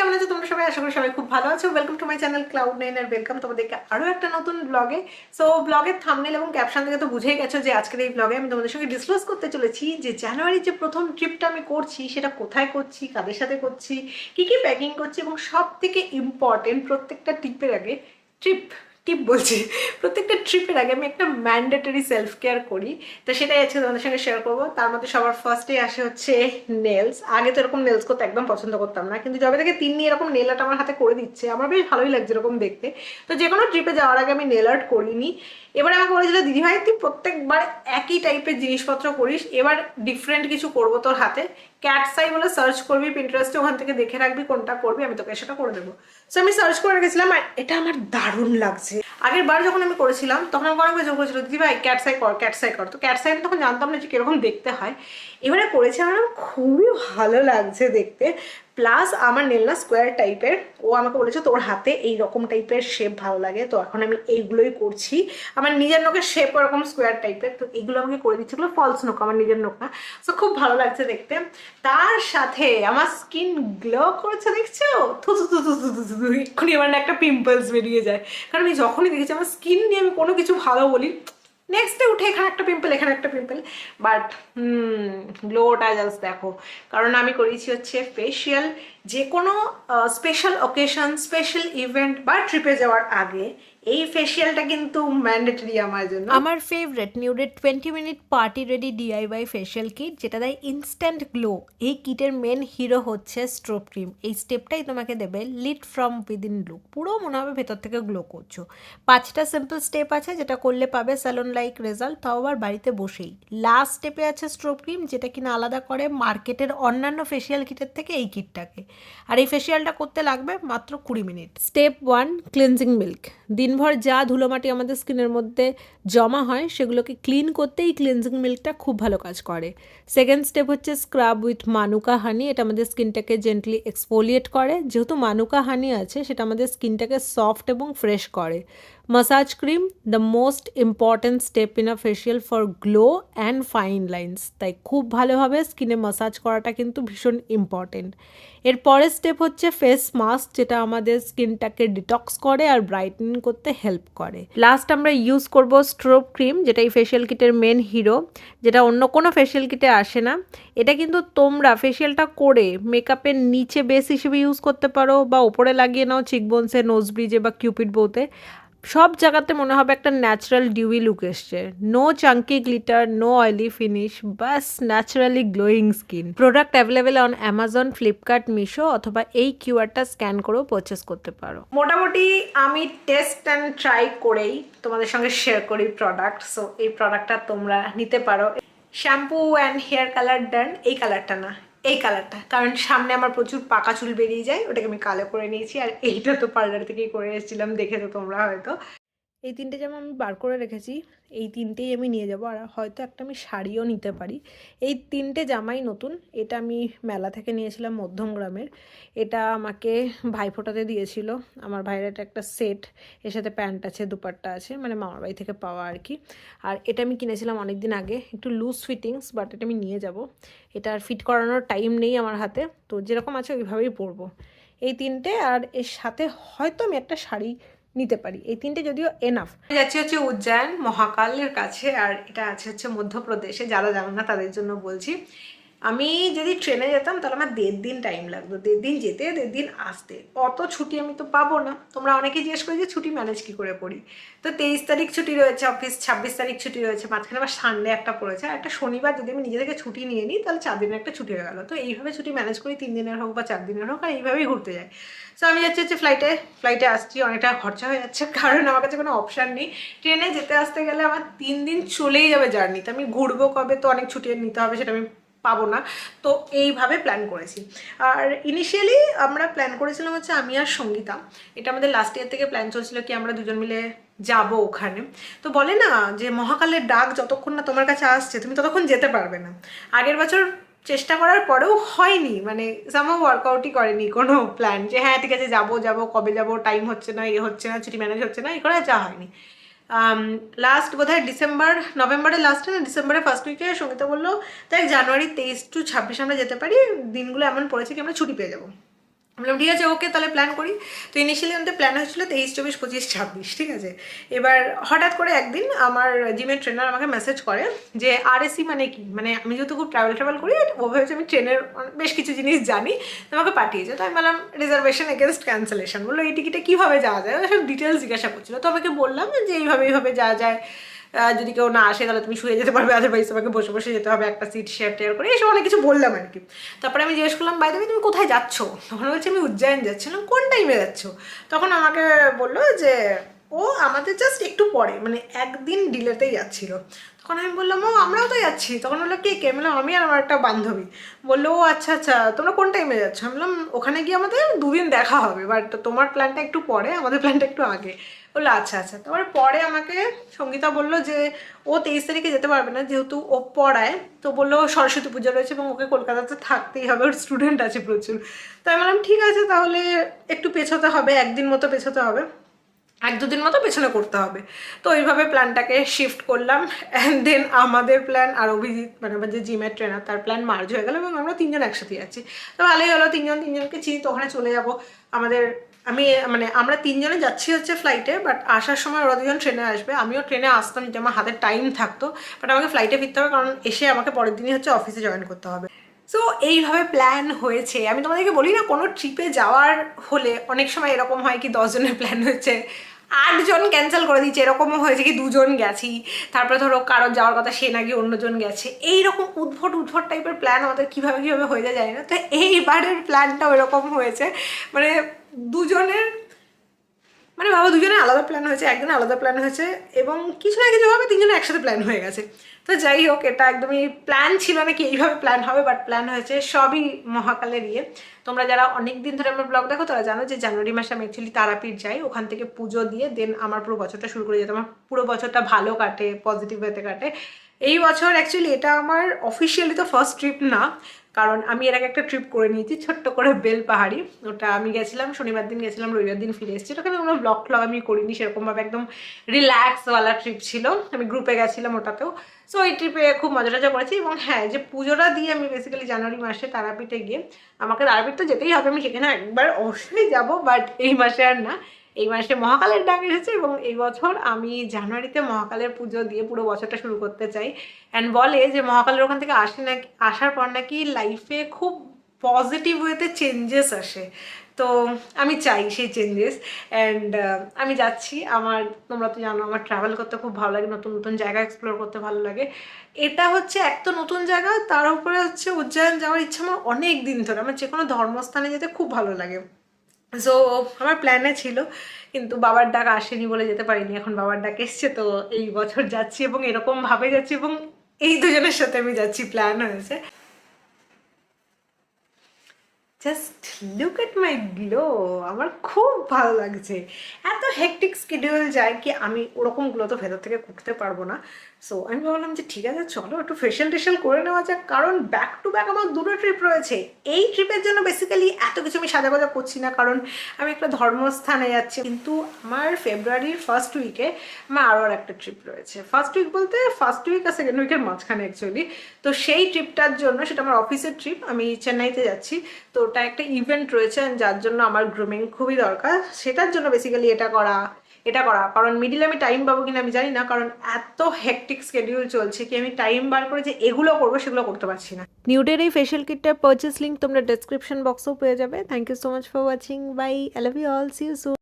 কেমন আছো তোমরা সবাই? আশা করি সবাই খুব ভালো আছো। Welcome to my channel Cloud9 আর ওয়েলকাম তোমাদেরকে আরও একটা নতুন ব্লগে। সো ব্লগের থাম্বনেল এবং ক্যাপশন থেকে তো বুঝেই গেছো যে আজকের এই ব্লগে আমি তোমাদের সঙ্গে ডিসক্লোজ করতে চলেছি যে জানুয়ারির যে প্রথম ট্রিপটা আমি করছি সেটা কোথায় করছি, কাদের সাথে করছি, কী কী প্যাকিং করছি, এবং সব থেকে ইম্পর্টেন্ট প্রত্যেকটা ট্রিপের আগে টিপ বলছি প্রত্যেকটা ট্রিপের আগে আমি একটা ম্যান্ডেটরি সেলফ কেয়ার করি। তো সেটাই আজকে তোমাদের সঙ্গে শেয়ার করবো। তার মধ্যে সবার ফার্স্টে আসে হচ্ছে নেলস। আগে তো এরকম নেলস করতে একদম পছন্দ করতাম না, কিন্তু যবে থেকে তিন্নি এরকম নেল আর্ট আমার হাতে করে দিচ্ছে আমার বেশ ভালোই লাগছে এরকম দেখতে। তো যে কোনো ট্রিপে যাওয়ার আগে আমি নেল আর্ট করিনি। এবারে আমাকে বলেছিল দিদিভাই তুই প্রত্যেকবার একই টাইপের জিনিসপত্র করিস, এবার ডিফারেন্ট কিছু করবো তোর হাতে। ক্যাটসাই বলে সার্চ করবি পিন্টারেস্টে, ওখান থেকে দেখে রাখবি কোনটা করবি, আমি তোকে সেটা করে দেবো। সো আমি সার্চ করে রেখেছিলাম আর এটা আমার দারুণ লাগছে। আগের বার যখন আমি করেছিলাম তখন আমাকে অনেক বেজে করেছিল দিদি ভাই ক্যাটসাই কর, ক্যাটসাই কর। তো ক্যাটসাই আমি তখন জানতাম না যে কীরকম দেখতে হয়। এবারে করেছি আমার খুবই ভালো লাগছে দেখতে। প্লাস আমার নেল না স্কোয়ার টাইপের, ও আমাকে বলেছে তোর হাতে এই রকম টাইপের শেপ ভালো লাগে, তো এখন আমি এইগুলোই করছি। আমার নিজের নোকের শেপ ওরকম স্কোয়ার টাইপের, তো এইগুলো আমাকে করে দিচ্ছে। এগুলো ফলস নোক, আমার নিজের নোক না। সো খুব ভালো লাগছে দেখতে। তার সাথে আমার স্কিন গ্লো করেছে দেখছো, থু থু থু থু থু থু থু, এক্ষুনি আমার না একটা পিম্পলস বেরিয়ে যায়। কারণ আমি যখনই দেখেছি আমার স্কিন নিয়ে আমি কোনো কিছু ভালো বলি, নেক্সট ডে উঠে এখানে একটা পিম্পল, এখানে একটা পিম্পল, বাট গ্লোটা জাস্ট দেখো। কারণ আমি করেছি হচ্ছে ফেশিয়াল। যে কোনো স্পেশাল অকেশন, স্পেশাল ইভেন্ট বা ট্রিপে যাওয়ার আগে এই ফেশিয়ালটা কিন্তু ম্যান্ডেটরি আমার জন্য। আমার ফেভারিট নিউডেড 20 minute party ready DIY facial kit, যেটা দেয় ইনস্ট্যান্ট গ্লো। এই কিটের মেন হিরো হচ্ছে স্ট্রোব ক্রিম। এই স্টেপটাই তোমাকে দেবে লিট ফ্রম উইদিন লুক, পুরো মনে হবে ভেতর থেকে গ্লো করছো। 5টা সিম্পল স্টেপ আছে যেটা করলে পাবে স্যালন লাইক রেজাল্ট, তাও আবার বাড়িতে বসেই। লাস্ট স্টেপে আছে স্ট্রোব ক্রিম, যেটা কিনা আলাদা করে মার্কেটের অন্যান্য ফেশিয়াল কিটের থেকে এই কিটটাকে। আর এই ফেশিয়ালটা করতে লাগবে মাত্র 20 মিনিট। Step 1, cleansing milk. দিনভর যা ধুলোমাটি আমাদের স্কিনের মধ্যে জমা হয় সেগুলোকে ক্লিন করতে এই ক্লিনজিং মিল্কটা খুব ভালো কাজ করে। সেকেন্ড স্টেপ হচ্ছে স্ক্রাব উইথ মানুকা হানি। এটা আমাদের স্কিনটাকে জেন্টলি এক্সফোলিয়েট করে। যেহেতু মানুকা হানি আছে সেটা আমাদের স্কিনটাকে সফট এবং ফ্রেশ করে। Massage cream, the most important step in a facial for glow and fine lines. তাই খুব ভালোভাবে স্কিনে মাসাজ করাটা কিন্তু ভীষণ ইম্পর্টেন্ট। এর পরের স্টেপ হচ্ছে ফেস মাস্ক, যেটা আমাদের স্কিনটাকে ডিটক্স করে আর ব্রাইটেনিং করতে হেল্প করে। লাস্ট আমরা ইউজ করব স্ট্রোব ক্রিম, যেটা এই ফেশিয়াল কিটের মেন হিরো, যেটা অন্য কোনো ফেশিয়াল কিটে আসে না। এটা কিন্তু তোমরা ফেশিয়ালটা করে মেকআপের নিচে বেস হিসেবে ইউজ করতে পারো, বা ওপরে লাগিয়ে নাও চিকবোনসে, নোজ ব্রিজে বা কিউপিড বোতে। সব জায়গাতে মনে হবে একটা ন্যাচারাল ডিউই লুক এসছে। No chunky glitter, no oily finish, বাস naturally glowing skin. Product available on Amazon, Flipkart, Meesho, অথবা এই কিউআরটা স্ক্যান করেও পারচেস করতে পারো। মোটামুটি আমি টেস্ট অ্যান্ড ট্রাই করেই তোমাদের সঙ্গে শেয়ার করি প্রোডাক্ট। সো এই প্রোডাক্টটা তোমরা নিতে পারো। শ্যাম্পু অ্যান্ড হেয়ার কালার ডান, এই কালারটা না, এই কালারটা, কারণ সামনে আমার প্রচুর পাকা চুল বেরিয়ে যায়, ওটাকে আমি কালো করে নিয়েছি। আর এইটা তো পার্লার থেকেই করে এসেছিলাম, দেখে তো তোমরা হয়তো। এই তিনটে জামা আমি বার করে রেখেছি, এই তিনটেই আমি নিয়ে যাব। আর হয়তো একটা আমি শাড়িও নিতে পারি। এই তিনটে জামাই নতুন। এটা আমি মেলা থেকে নিয়েছিলাম মধ্যমগ্রামের। এটা আমাকে ভাইফোঁটাতে দিয়েছিল আমার ভাইয়ের। এটা একটা সেট, এর সাথে প্যান্ট আছে, দুপাট্টা আছে, মানে মামার বাড়ি থেকে পাওয়া আর কি। আর এটা আমি কিনেছিলাম অনেক দিন আগে, একটু লুজ ফিটিংস, বাট এটা আমি নিয়ে যাব। এটা আর ফিট করানোর টাইম নেই আমার হাতে, তো যেরকম আছে ওইভাবেই পরবো। এই তিনটে, আর এর সাথে হয়তো আমি একটা শাড়ি নিতে পারি। এই তিনটে যদিও এনাফ। যাচ্ছি হচ্ছে উজ্জয়ন মহাকালের কাছে, আর এটা আছে হচ্ছে মধ্যপ্রদেশে। যারা জানো না তাদের জন্য বলছি। আমি যদি ট্রেনে যেতাম তাহলে আমার 1.5 দিন টাইম লাগতো, 1.5 দিন যেতে, 1.5 দিন আসতে। অত ছুটি আমি তো পাবো না। তোমরা অনেকেই জিজ্ঞেস করি যে ছুটি ম্যানেজ কী করে করি। তো 23 তারিখ ছুটি রয়েছে অফিস, 26 তারিখ ছুটি রয়েছে, মাঝখানে আবার সানডে একটা পড়েছে, আর একটা শনিবার যদি আমি নিজে থেকে ছুটি নিয়ে নিই তাহলে 4 দিনের একটা ছুটি হয়ে গেলো। তো এইভাবে ছুটি ম্যানেজ করি, 3 দিনের হোক বা 4 দিনের হোক, আর এইভাবেই ঘুরতে যাই। সো আমি যাচ্ছি হচ্ছে ফ্লাইটে আসছি। অনেক টাকা খরচা হয়ে যাচ্ছে, কারণ আমার কাছে কোনো অপশান নেই। ট্রেনে যেতে আসতে গেলে আমার 3 দিন চলেই যাবে জার্নিতে। আমি ঘুরবো কবে, তো অনেক ছুটি নিতে হবে, সেটা আমি পাবো না। তো এইভাবে প্ল্যান করেছি। আর ইনিশিয়ালি আমরা প্ল্যান করেছিলাম হচ্ছে আমি আর সঙ্গীতা। এটা আমাদের লাস্ট ইয়ার থেকে প্ল্যান চলছিল কি আমরা দুজন মিলে যাব ওখানে। তো বলে না যে মহাকালের ডাক যতক্ষণ না তোমার কাছে আসছে তুমি ততক্ষণ যেতে পারবে না। আগের বছর চেষ্টা করার পরেও হয়নি, মানে সামহাউ ওয়ার্কআউটই করেনি কোনো প্ল্যান যে হ্যাঁ ঠিক আছে যাবো কবে যাবো, টাইম হচ্ছে না, হচ্ছে না, ছুটি ম্যানেজ হচ্ছে না, এই করে যা হয়নি। লাস্ট বোধহয় নভেম্বরের লাস্টে না ডিসেম্বরের ফার্স্ট উইকে সঙ্গীতা বললো তাই জানুয়ারি 23 to 26 আমরা যেতে পারি। দিনগুলো এমন পড়েছে কি আমরা ছুটি পেয়ে যাবো। বললাম ঠিক আছে ওকে তাহলে প্ল্যান করি। তো ইনিশিয়ালি আমাদের প্ল্যান হয়েছিল 23, 24, 25, 26, ঠিক আছে। এবার হঠাৎ করে একদিন আমার জিমের ট্রেনার আমাকে মেসেজ করে যে RSC মানে কি, মানে আমি যেহেতু খুব ট্রাভেল করি ও ভেবেছে আমি ট্রেনের বেশ কিছু জিনিস জানি, তো আমাকে পাঠিয়েছে। তো আমি বললাম রিজার্ভেশন এগেনস্ট ক্যান্সেলেশন। বললো এই টিকিটে কীভাবে যাওয়া যায়, সব ডিটেলস জিজ্ঞাসা করছিল। তো আমাকে বললাম যে এইভাবে যাওয়া যায়, যদি কেউ না আসে তাহলে তুমি শুয়ে যেতে পারবে, আদারওয়াইজ তোমাকে বসে বসে যেতে হবে, একটা সিট শেয়ার করে, এইসব অনেক কিছু বললাম আর কি। তারপরে আমি জিজ্ঞেস করলাম বাই দ্য ওয়ে তুমি কোথায় যাচ্ছ, তখন বলছে আমি উজ্জয়ন যাচ্ছিলাম। কোন টাইমে যাচ্ছ? তখন আমাকে বললো যে ও আমাদের জাস্ট একটু পরে, মানে একদিন ডিলেতেই যাচ্ছিল। তখন আমি বললাম ও আমরাও তো যাচ্ছি। তখন বললো কে কে? বললাম আমি আর আমার একটা বান্ধবী। বললো ও আচ্ছা তোমরা কোন টাইমে যাচ্ছ? আমি বললাম ওখানে গিয়ে আমাদের 2 দিন দেখা হবে, বাট তোমার প্ল্যানটা একটু পরে, আমাদের প্ল্যানটা একটু আগে। বললো আচ্ছা। তারপরে পরে আমাকে সঙ্গীতা বললো যে ও 23 তারিখে যেতে পারবে না যেহেতু ও পড়ায়। তো বললো সরস্বতী পুজো রয়েছে এবং ওকে কলকাতাতে থাকতেই হবে, ওর স্টুডেন্ট আছে প্রচুর। তো আমি বললাম ঠিক আছে তাহলে একটু পেছোতে হবে, একদিন মতো পেছোতে হবে, 1-2 দিন মতো পেছনে করতে হবে। তো ওইভাবে প্ল্যানটাকে শিফট করলাম। অ্যান্ড দেন আমাদের প্ল্যান আর অভিজিৎ মানে আমার যে জিমের ট্রেনার তার প্ল্যান মার্জ হয়ে গেল এবং আমরা 3জন একসাথে যাচ্ছি। তো ভালোই হলো, তিনজনকে চিনি, তো ওখানে চলে যাবো। আমরা 3জনে যাচ্ছি হচ্ছে ফ্লাইটে, বাট আসার সময় ওরা 2জন ট্রেনে আসবে। আমিও ট্রেনে আসতাম যদি আমার হাতে টাইম থাকতো, বাট আমাকে ফ্লাইটে ফিরতে হবে কারণ এসে আমাকে পরের দিনই হচ্ছে অফিসে জয়েন করতে হবে। সো এইভাবে প্ল্যান হয়েছে। আমি তোমাদেরকে বলি না, কোনো ট্রিপে যাওয়ার হলে অনেক সময় এরকম হয় কি 10 জনের প্ল্যান হচ্ছে, 8 জন ক্যান্সেল করে দিচ্ছে, এরকমও হয়েছে কি 2 জন গেছি, তারপরে ধরো কারোর যাওয়ার কথা সে নাকি অন্যজন গেছে। এইরকম উদ্ভট টাইপের প্ল্যান আমাদের কীভাবে হয়ে যায় জানি না। তো এইবারের প্ল্যানটাও এরকম হয়েছে, মানে 2 জনের, মানে বাবা 2 জনের আলাদা প্ল্যান হয়েছে, একজনের আলাদা প্ল্যান হয়েছে এবং কিছু না কিছুভাবে 3 জনের একসাথে প্ল্যান হয়ে গেছে। তো যাই হোক, এটা একদমই প্ল্যান ছিল না কি এইভাবে প্ল্যান হবে, বাট প্ল্যান হয়েছে সবই মহাকালের ইয়ে। তোমরা যারা অনেক দিন ধরে আমার ব্লগ দেখো তারা জানো যে জানুয়ারি মাসে আমি অ্যাকচুয়ালি তারাপীঠ যাই, ওখান থেকে পুজো দিয়ে দেন আমার পুরো বছরটা শুরু করে যেতে, আমার পুরো বছরটা ভালো কাটে, পজিটিভ ওয়েতে কাটে। এই বছর অ্যাকচুয়ালি এটা আমার অফিসিয়ালি তো ফার্স্ট ট্রিপ না, কারণ আমি এর আগে একটা ট্রিপ করে নিয়েছি ছোট্ট করে বেলপাহাড়ি। ওটা আমি গেছিলাম শনিবার দিন গেছিলাম, রবিবার দিন ফিরে এসেছি। ওখানে কোনো ব্লগ আমি করিনি সেরকমভাবে, একদম রিল্যাক্সওয়ালা ট্রিপ ছিল, আমি গ্রুপে গেছিলাম ওটাতেও। সো এই ট্রিপে খুব মজা টজা করেছি। এবং হ্যাঁ, যে পুজোটা দিয়ে আমি বেসিক্যালি জানুয়ারি মাসে তারাপীঠে গিয়ে, আমাকে তারাপীঠ তো যেতেই হবে, আমি সেখানে একবার অবশ্যই যাব, বাট এই মাসে আর না। এই মাসে মহাকালের ডাক এসেছে এবং এই বছর আমি জানুয়ারিতে মহাকালের পুজো দিয়ে পুরো বছরটা শুরু করতে চাই। অ্যান্ড বলে যে মহাকালের ওখান থেকে আসার পর নাকি লাইফে খুব পজিটিভ ওয়েতে চেঞ্জেস আসে। তো আমি চাই সেই চেঞ্জেস। অ্যান্ড আমি যাচ্ছি। তোমরা তো জানো আমার ট্রাভেল করতে খুব ভালো লাগে, নতুন জায়গা এক্সপ্লোর করতে ভালো লাগে। এটা হচ্ছে এক তো নতুন জায়গা, তার উপরে হচ্ছে উজ্জয়ন যাওয়ার ইচ্ছা আমার অনেক দিন ধরে, আমার যে কোনো ধর্মস্থানে যেতে খুব ভালো লাগে। সো আমার প্ল্যানে ছিল, কিন্তু বাবার ডাক আসেনি বলে যেতে পারিনি। এখন বাবার ডাক এসছে, তো এই বছর যাচ্ছি এবং এরকমভাবে যাচ্ছি এবং এই 2 জনের সাথে আমি যাচ্ছি, প্ল্যান হয়েছে। Just look at my glow, আমার খুব ভালো লাগছে। এত হেকটিক স্কেডিউল যায় কি আমি ওরকমগুলো তো ভেতর থেকে করতে পারবো না। সো আমি ভাবলাম যে ঠিক আছে চলো একটু ফেশিয়াল টেশিয়াল করে নেওয়া যাক, কারণ ব্যাক টু ব্যাক আমার 2টো ট্রিপ রয়েছে। এই ট্রিপের জন্য বেসিক্যালি এত কিছু আমি সাজাগোজা করছি না, কারণ আমি একটা ধর্মস্থানে যাচ্ছি। কিন্তু আমার ফেব্রুয়ারির ফার্স্ট উইকে আমার আরও একটা ট্রিপ রয়েছে। ফার্স্ট উইক বলতে ফার্স্ট উইক আর সেকেন্ড উইকের মাঝখানে অ্যাকচুয়ালি। তো সেই ট্রিপটার জন্য, সেটা আমার অফিসের ট্রিপ, আমি চেন্নাইতে যাচ্ছি। তো ওটা একটা ইভেন্ট রয়েছে যার জন্য আমার গ্রুমিং খুবই দরকার। সেটার জন্য বেসিক্যালি এটা করা, কারণ মিডিলে আমি টাইম পাবো কিনা আমি জানি না, কারণ এত হেকটিক স্কেডিউল চলছে কি আমি টাইম বার করে যে এগুলো করবো সেগুলো করতে পারছি না। নিউডের এই ফেশিয়াল কিটটার পারচেস লিঙ্ক তোমরা ডেসক্রিপশন বক্সেও পেয়ে যাবে। Thank you so much for watching. Bye, I love you all, see you soon.